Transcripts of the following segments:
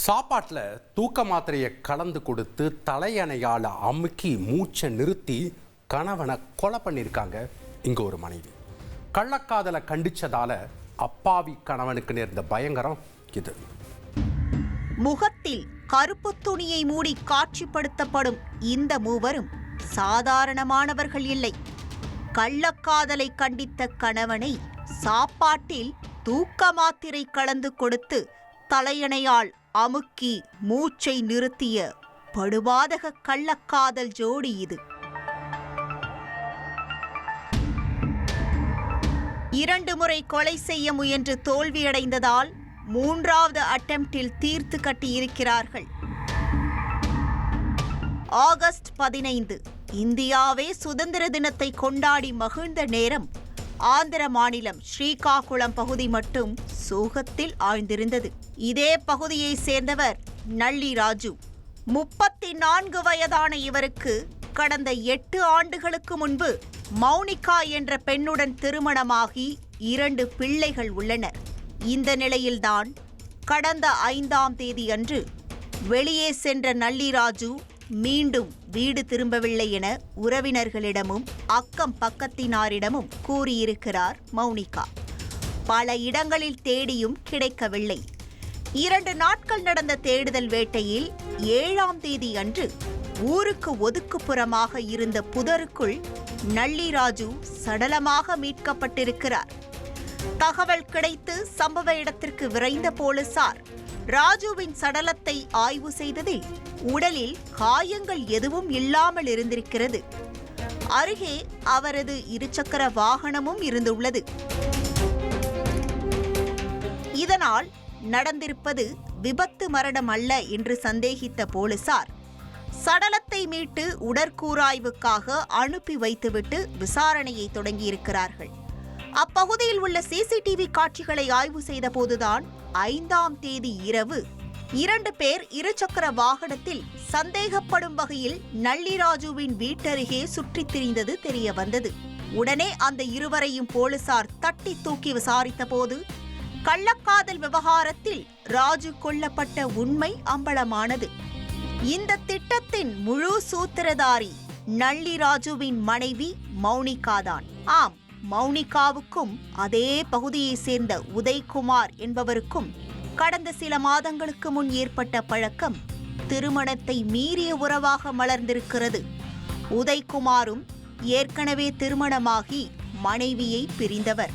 சாப்பாட்டில் தூக்க மாத்திரையை கலந்து கொடுத்து தலையணையால் அமுக்கி மூச்சை நிறுத்தி கணவனை கொலை பண்ணியிருக்காங்க இங்கே ஒரு மனைவி. கள்ளக்காதலை கண்டிச்சதால அப்பாவி கணவனுக்கு நேர்ந்த பயங்கரம் இது. முகத்தில் கருப்பு துணியை மூடி காட்சிப்படுத்தப்படும் இந்த மூவரும் சாதாரணமானவர்கள் இல்லை. கள்ளக்காதலை கண்டித்த கணவனை சாப்பாட்டில் தூக்க மாத்திரை கலந்து கொடுத்து தலையணையால் அமுக்கி மூச்சை நிறுத்திய படுபாதக கள்ளக்காதல் ஜோடி இது. 2 முறை கொலை செய்ய முயன்று தோல்வியடைந்ததால் 3வது அட்டெம்ப்டில் தீர்த்து கட்டியிருக்கிறார்கள். ஆகஸ்ட் 15 இந்தியாவே சுதந்திர தினத்தை கொண்டாடி மகிழ்ந்த நேரம் ஆந்திர மாநிலம் ஸ்ரீகாகுளம் பகுதி மட்டும் சோகத்தில் ஆழ்ந்திருந்தது. இதே பகுதியை சேர்ந்தவர் நள்ளி ராஜு. 34 வயதான இவருக்கு கடந்த 8 ஆண்டுகளுக்கு முன்பு மௌனிகா என்ற பெண்ணுடன் திருமணமாகி 2 பிள்ளைகள் உள்ளனர். இந்த நிலையில்தான் கடந்த 5ஆம் தேதி அன்று வெளியே சென்ற நள்ளி ராஜு மீண்டும் வீடு திரும்பவில்லை என உறவினர்களிடமும் அக்கம் பக்கத்தினாரிடமும் கூறியிருக்கிறார் மௌனிகா. பல இடங்களில் தேடியும் கிடைக்கவில்லை. 2 நாட்கள் நடந்த தேடுதல் வேட்டையில் 7ஆம் தேதி அன்று ஊருக்கு ஒதுக்குப்புறமாக இருந்த புதருக்குள் நள்ளி ராஜு சடலமாக மீட்கப்பட்டிருக்கிறார். தகவல் கிடைத்து சம்பவ இடத்திற்கு விரைந்த போலீசார் ராஜுவின் சடலத்தை ஆய்வு செய்ததில் உடலில் காயங்கள் எதுவும் இல்லாமல் இருந்திருக்கிறது. அருகே அவரது 2 சக்கர வாகனமும் இருந்துள்ளது. இதனால் நடந்திருப்பது விபத்து மரணம் அல்ல என்று சந்தேகித்த போலீசார் சடலத்தை மீட்டு உடற்கூராய்வுக்காக அனுப்பி வைத்துவிட்டு விசாரணையை தொடங்கியிருக்கிறார்கள். அப்பகுதியில் உள்ள சிசிடிவி காட்சிகளை ஆய்வு செய்த போதுதான் 5ஆம் தேதி இரவு 2 பேர் 2 சக்கர வாகனத்தில் சந்தேகப்படும் வகையில் நள்ளி ராஜுவின் வீட்டருகே சுற்றித் திரிந்தது தெரிய வந்தது. உடனே அந்த இருவரையும் போலீசார் தட்டி தூக்கி விசாரித்த போது கள்ளக்காதல் விவகாரத்தில் ராஜு கொல்லப்பட்ட உண்மை அம்பலமானது. இந்த திட்டத்தின் முழு சூத்திரதாரி நள்ளி ராஜுவின் மனைவி மௌனிகாதான். ஆம், மௌனிகாவுக்கும் அதே பகுதியை சேர்ந்த உதய்குமார் என்பவருக்கும் கடந்த சில மாதங்களுக்கு முன் ஏற்பட்ட பழக்கம் திருமணத்தை மீறிய உறவாக மலர்ந்திருக்கிறது. உதய்குமாரும் ஏற்கனவே திருமணமாகி மனைவியை பிரிந்தவர்.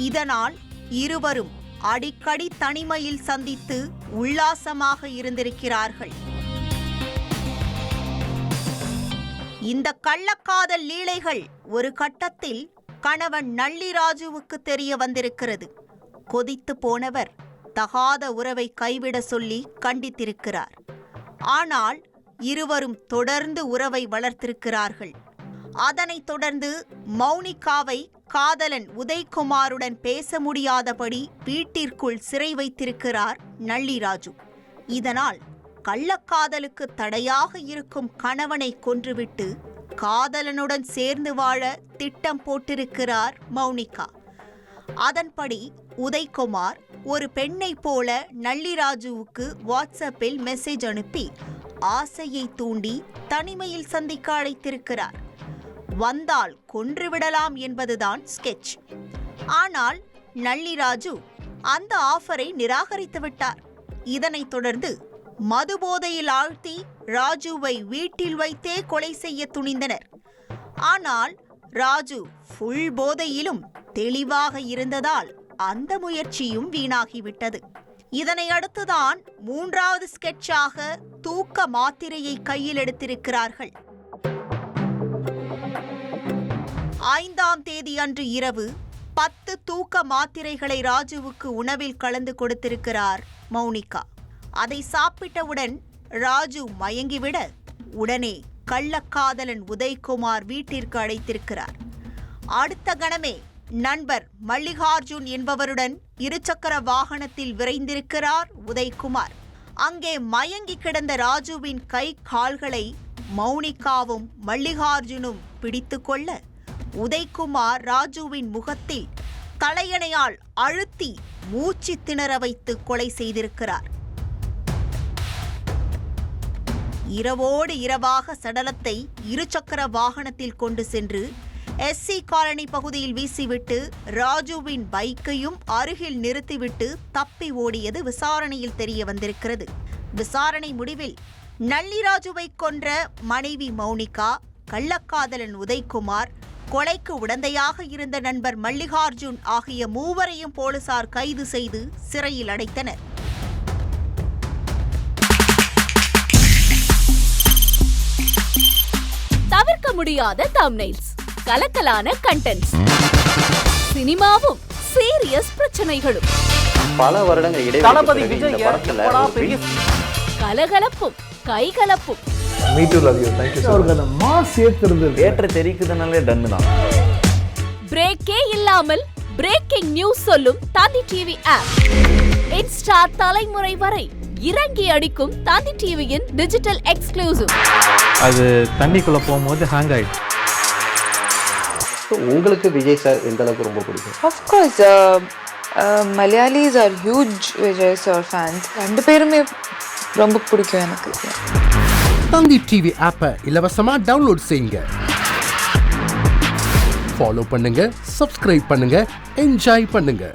இதனால் இருவரும் அடிக்கடி தனிமையில் சந்தித்து உல்லாசமாக இருந்திருக்கிறார்கள். இந்த கள்ளக்காதல் லீலைகள் ஒரு கட்டத்தில் கணவன் நள்ளி ராஜுவுக்கு தெரிய வந்திருக்கிறது. கொதித்து போனவர் தகாத உறவை கைவிட சொல்லி கண்டித்திருக்கிறார். ஆனால் இருவரும் தொடர்ந்து உறவை வளர்த்திருக்கிறார்கள். அதனைத் தொடர்ந்து மௌனிகாவை காதலன் உதய்குமாருடன் பேச முடியாதபடி வீட்டிற்குள் சிறை வைத்திருக்கிறார் நள்ளி ராஜு. இதனால் கள்ளக்காதலுக்கு தடையாக இருக்கும் கணவனை கொன்றுவிட்டு காதலனுடன் சேர்ந்து வாழ திட்டம் போட்டிருக்கிறார் மௌனிகா. அதன்படி உதய்குமார் ஒரு பெண்ணை போல நள்ளி ராஜுவுக்கு வாட்ஸ்அப்பில் மெசேஜ் அனுப்பி ஆசையை தூண்டி தனிமையில் சந்திக்க அழைத்திருக்கிறார். வந்தால் கொன்றுவிடலாம் என்பதுதான் ஸ்கெட்ச். ஆனால் நள்ளி ராஜு அந்த ஆஃபரை நிராகரித்து விட்டார். இதனைத் தொடர்ந்து மதுபோதையில் ஆழ்த்தி ராஜுவை வீட்டில் வைத்தே கொலை செய்ய துணிந்தனர். ஆனால் ராஜு ஃபுல் போதையிலும் தெளிவாக இருந்ததால் அந்த முயற்சியும் வீணாகிவிட்டது. இதனை அடுத்துதான் 3வது ஸ்கெட்சாக தூக்க மாத்திரையை கையில் எடுத்திருக்கிறார்கள். 5ஆம் தேதி அன்று இரவு 10 தூக்க மாத்திரைகளை ராஜுவுக்கு உணவில் கலந்து கொடுத்திருக்கிறார் மௌனிகா. அதை சாப்பிட்டவுடன் ராஜு மயங்கிவிட உடனே கள்ளக்காதலன் உதய்குமார் வீட்டிற்கு அழைத்திருக்கிறார். அடுத்த கணமே நண்பர் மல்லிகார்ஜுன் என்பவருடன் 2 சக்கர வாகனத்தில் விரைந்திருக்கிறார் உதய்குமார். அங்கே மயங்கி கிடந்த ராஜுவின் கை கால்களை மௌனிகாவும் மல்லிகார்ஜுனும் பிடித்து கொள்ள உதய்குமார் ராஜுவின் முகத்தில் தலையணையால் அழுத்தி மூச்சு திணற வைத்து கொலை செய்திருக்கிறார். இரவோடு இரவாக சடலத்தை இருசக்கர வாகனத்தில் கொண்டு சென்று SC காலனி பகுதியில் வீசிவிட்டு ராஜுவின் பைக்கையும் அருகில் நிறுத்திவிட்டு தப்பி ஓடியது விசாரணையில் தெரிய வந்திருக்கிறது. விசாரணை முடிவில் நள்ளிராஜுவை கொன்ற மனைவி மௌனிகா, கள்ளக்காதலன் உதய்குமார், கொலைக்கு உடந்தையாக இருந்த நண்பர் மல்லிகார்ஜுன் ஆகிய மூவரையும் போலீசார் கைது செய்து சிறையில் அடைத்தனர். தவிர்க்க முடியாத தம்ப்நெயில்ஸ், கலக்கலான கண்டென்ட்ஸ், சினிமாவும் சீரியஸ் பிரச்சனைகளும், பல வருடங்கள் இடைவெளி கலகலப்பும் கைகலப்பும், பிரேக்கே இல்லாமல் பிரேக்கிங் நியூஸ் சொல்லும் தந்தி டிவி ஆப். இன்ஸ்டா தலைமுறை வரை இறங்கி அடிக்கும் தந்தி டிவியின் டிஜிட்டல் எக்ஸ்க்ளூசிவ். அது தண்ணிக்குள்ள போகும்போது ஹேங் ஆயிடுச்சு. உங்களுக்கு விஜய் சார் எந்த அளவுக்கு ரொம்ப பிடிக்கும்? Of course, Malayalis are huge Vijay sir fans. ரெண்டு பேருமே ரொம்ப பிடிக்கும் எனக்கு. தந்தி டிவி ஆப்பை இலவசமா டவுன்லோட் செய்யுங்க. ஃபாலோ பண்ணுங்க, சப்ஸ்கிரைப் பண்ணுங்க, என்ஜாய் பண்ணுங்க.